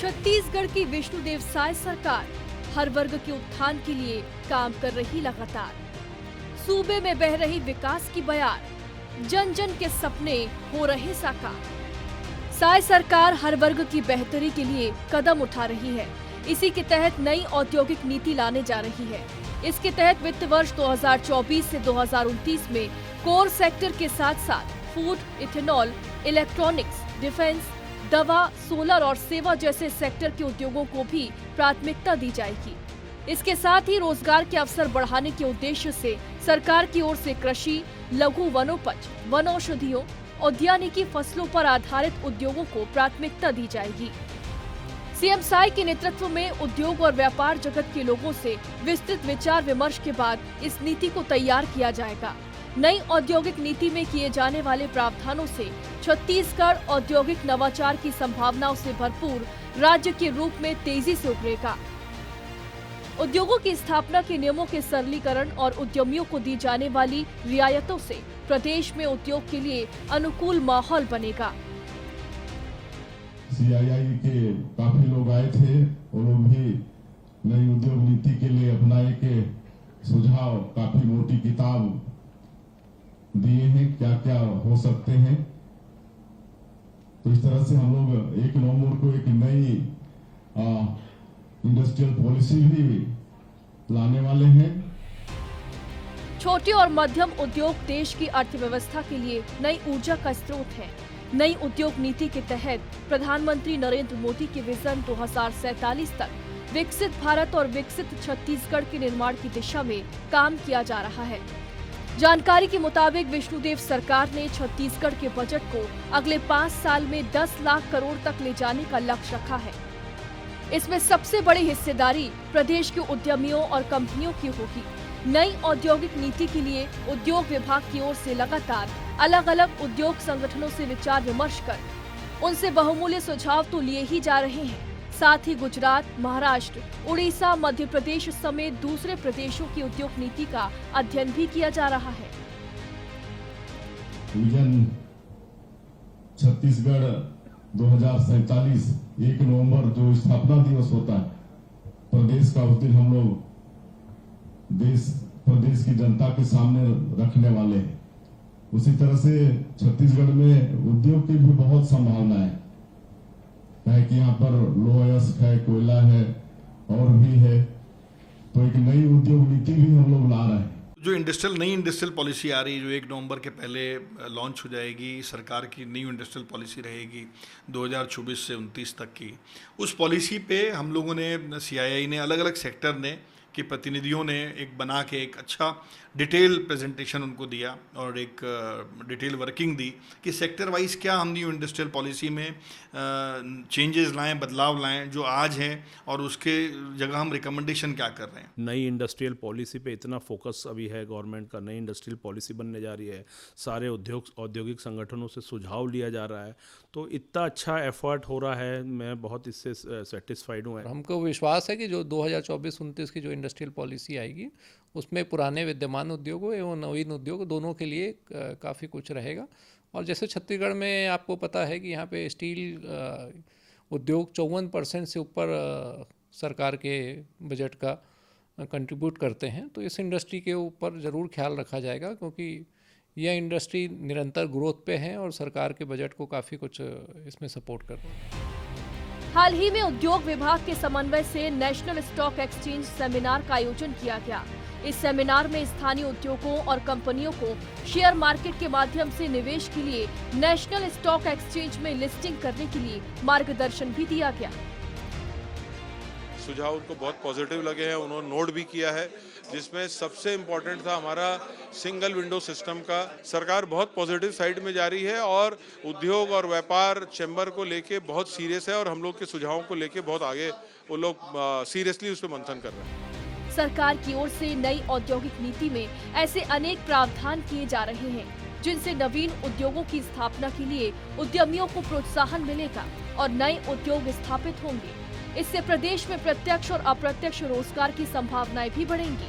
छत्तीसगढ़ की विष्णुदेव साय सरकार हर वर्ग के उत्थान के लिए काम कर रही लगातार। सूबे में बह रही विकास की बयार, जन जन के सपने हो रहे साकार। साय सरकार हर वर्ग की बेहतरी के लिए कदम उठा रही है। इसी के तहत नई औद्योगिक नीति लाने जा रही है। इसके तहत वित्त वर्ष 2024 से 2029 में कोर सेक्टर के साथ साथ फूड, इथेनॉल, इलेक्ट्रॉनिक्स, डिफेंस, दवा, सोलर और सेवा जैसे सेक्टर के उद्योगों को भी प्राथमिकता दी जाएगी। इसके साथ ही रोजगार के अवसर बढ़ाने के उद्देश्य से सरकार की ओर से कृषि, लघु वनोपज, वन औषधियों, औद्यानिकी फसलों पर आधारित उद्योगों को प्राथमिकता दी जाएगी। सीएम साय के नेतृत्व में उद्योग और व्यापार जगत के लोगों से विस्तृत विचार विमर्श के बाद इस नीति को तैयार किया जाएगा। नई औद्योगिक नीति में किए जाने वाले प्रावधानों से छत्तीसगढ़ औद्योगिक नवाचार की संभावनाओं से भरपूर राज्य के रूप में तेजी से उभरेगा। उद्योगों की स्थापना के नियमों के सरलीकरण और उद्यमियों को दी जाने वाली रियायतों से प्रदेश में उद्योग के लिए अनुकूल माहौल बनेगा। सीआईआई के काफी लोग आए थे, वो लोग भी नई उद्योग नीति के लिए अपना एक सुझाव, काफी मोटी किताब दिए हैं, क्या क्या हो सकते हैं। तो इस तरह से हम लोग 1 नवंबर को एक नई इंडस्ट्रियल पॉलिसी भी लाने वाले हैं। छोटे और मध्यम उद्योग देश की अर्थव्यवस्था के लिए नई ऊर्जा का स्रोत है। नई उद्योग नीति के तहत प्रधानमंत्री नरेंद्र मोदी के विजन 2047 तक विकसित भारत और विकसित छत्तीसगढ़ के निर्माण की दिशा में काम किया जा रहा है। जानकारी के मुताबिक विष्णुदेव सरकार ने छत्तीसगढ़ के बजट को अगले 5 साल में 10 लाख करोड़ तक ले जाने का लक्ष्य रखा है। इसमें सबसे बड़ी हिस्सेदारी प्रदेश के उद्यमियों और कंपनियों की होगी। नई औद्योगिक नीति के लिए उद्योग विभाग की ओर से लगातार अलग अलग उद्योग संगठनों से विचार विमर्श कर उनसे बहुमूल्य सुझाव तो लिए ही जा रहे हैं। साथ ही गुजरात, महाराष्ट्र, उड़ीसा, मध्य प्रदेश समेत दूसरे प्रदेशों की उद्योग नीति का अध्ययन भी किया जा रहा है। विजन छत्तीसगढ़ 2047 1 नवंबर जो स्थापना दिवस होता है प्रदेश का, उस दिन हम लोग प्रदेश की जनता के सामने रखने वाले हैं। उसी तरह से छत्तीसगढ़ में उद्योग की भी बहुत संभावना है कि यहाँ पर लोह अयस्क है, कोयला है और भी है। तो एक नई उद्योग नीति भी हम लोग ला रहे हैं। जो नई इंडस्ट्रियल पॉलिसी आ रही है, जो 1 नवंबर के पहले लॉन्च हो जाएगी, सरकार की नई इंडस्ट्रियल पॉलिसी रहेगी 2024 से 29 तक की। उस पॉलिसी पे हम लोगों ने, सीआईआई ने, अलग अलग सेक्टर ने के प्रतिनिधियों ने एक बना के एक अच्छा डिटेल प्रेजेंटेशन उनको दिया और एक डिटेल वर्किंग दी कि सेक्टर वाइज क्या हम न्यू इंडस्ट्रियल पॉलिसी में चेंजेस लाएं, बदलाव लाएं जो आज हैं, और उसके जगह हम रिकमेंडेशन क्या कर रहे हैं। नई इंडस्ट्रियल पॉलिसी पे इतना फोकस अभी है गवर्नमेंट का, नई इंडस्ट्रियल पॉलिसी बनने जा रही है, सारे औद्योगिक संगठनों से सुझाव लिया जा रहा है, तो इतना अच्छा एफर्ट हो रहा है, मैं बहुत इससे सेटिस्फाइड हूँ। हमको विश्वास है कि जो 2024-29 की जो इंडस्ट्रियल पॉलिसी आएगी उसमें पुराने विद्यमान उद्योगों एवं नवीन उद्योग दोनों के लिए काफ़ी कुछ रहेगा। और जैसे छत्तीसगढ़ में आपको पता है कि यहाँ पे स्टील उद्योग 54% से ऊपर सरकार के बजट का कंट्रीब्यूट करते हैं, तो इस इंडस्ट्री के ऊपर ज़रूर ख्याल रखा जाएगा क्योंकि यह इंडस्ट्री निरंतर ग्रोथ पे है और सरकार के बजट को काफ़ी कुछ इसमें सपोर्ट कर रहा है। हाल ही में उद्योग विभाग के समन्वय से नेशनल स्टॉक एक्सचेंज सेमिनार का आयोजन किया गया। इस सेमिनार में स्थानीय उद्योगों और कंपनियों को शेयर मार्केट के माध्यम से निवेश के लिए नेशनल स्टॉक एक्सचेंज में लिस्टिंग करने के लिए मार्गदर्शन भी दिया गया। सुझाव उनको बहुत पॉजिटिव लगे हैं, उन्होंने नोट भी किया है, जिसमें सबसे इम्पोर्टेंट था हमारा सिंगल विंडो सिस्टम का। सरकार बहुत पॉजिटिव साइड में जा रही है और उद्योग और व्यापार चैम्बर को लेके बहुत सीरियस है और हम लोग के सुझावों को लेके बहुत आगे वो लोग सीरियसली उस पर मंथन कर रहे हैं। सरकार की ओर से नई औद्योगिक नीति में ऐसे अनेक प्रावधान किए जा रहे हैं जिनसे नवीन उद्योगों की स्थापना के लिए उद्यमियों को प्रोत्साहन मिलेगा और नए उद्योग स्थापित होंगे। इससे प्रदेश में प्रत्यक्ष और अप्रत्यक्ष रोजगार की संभावनाएं भी बढ़ेंगी।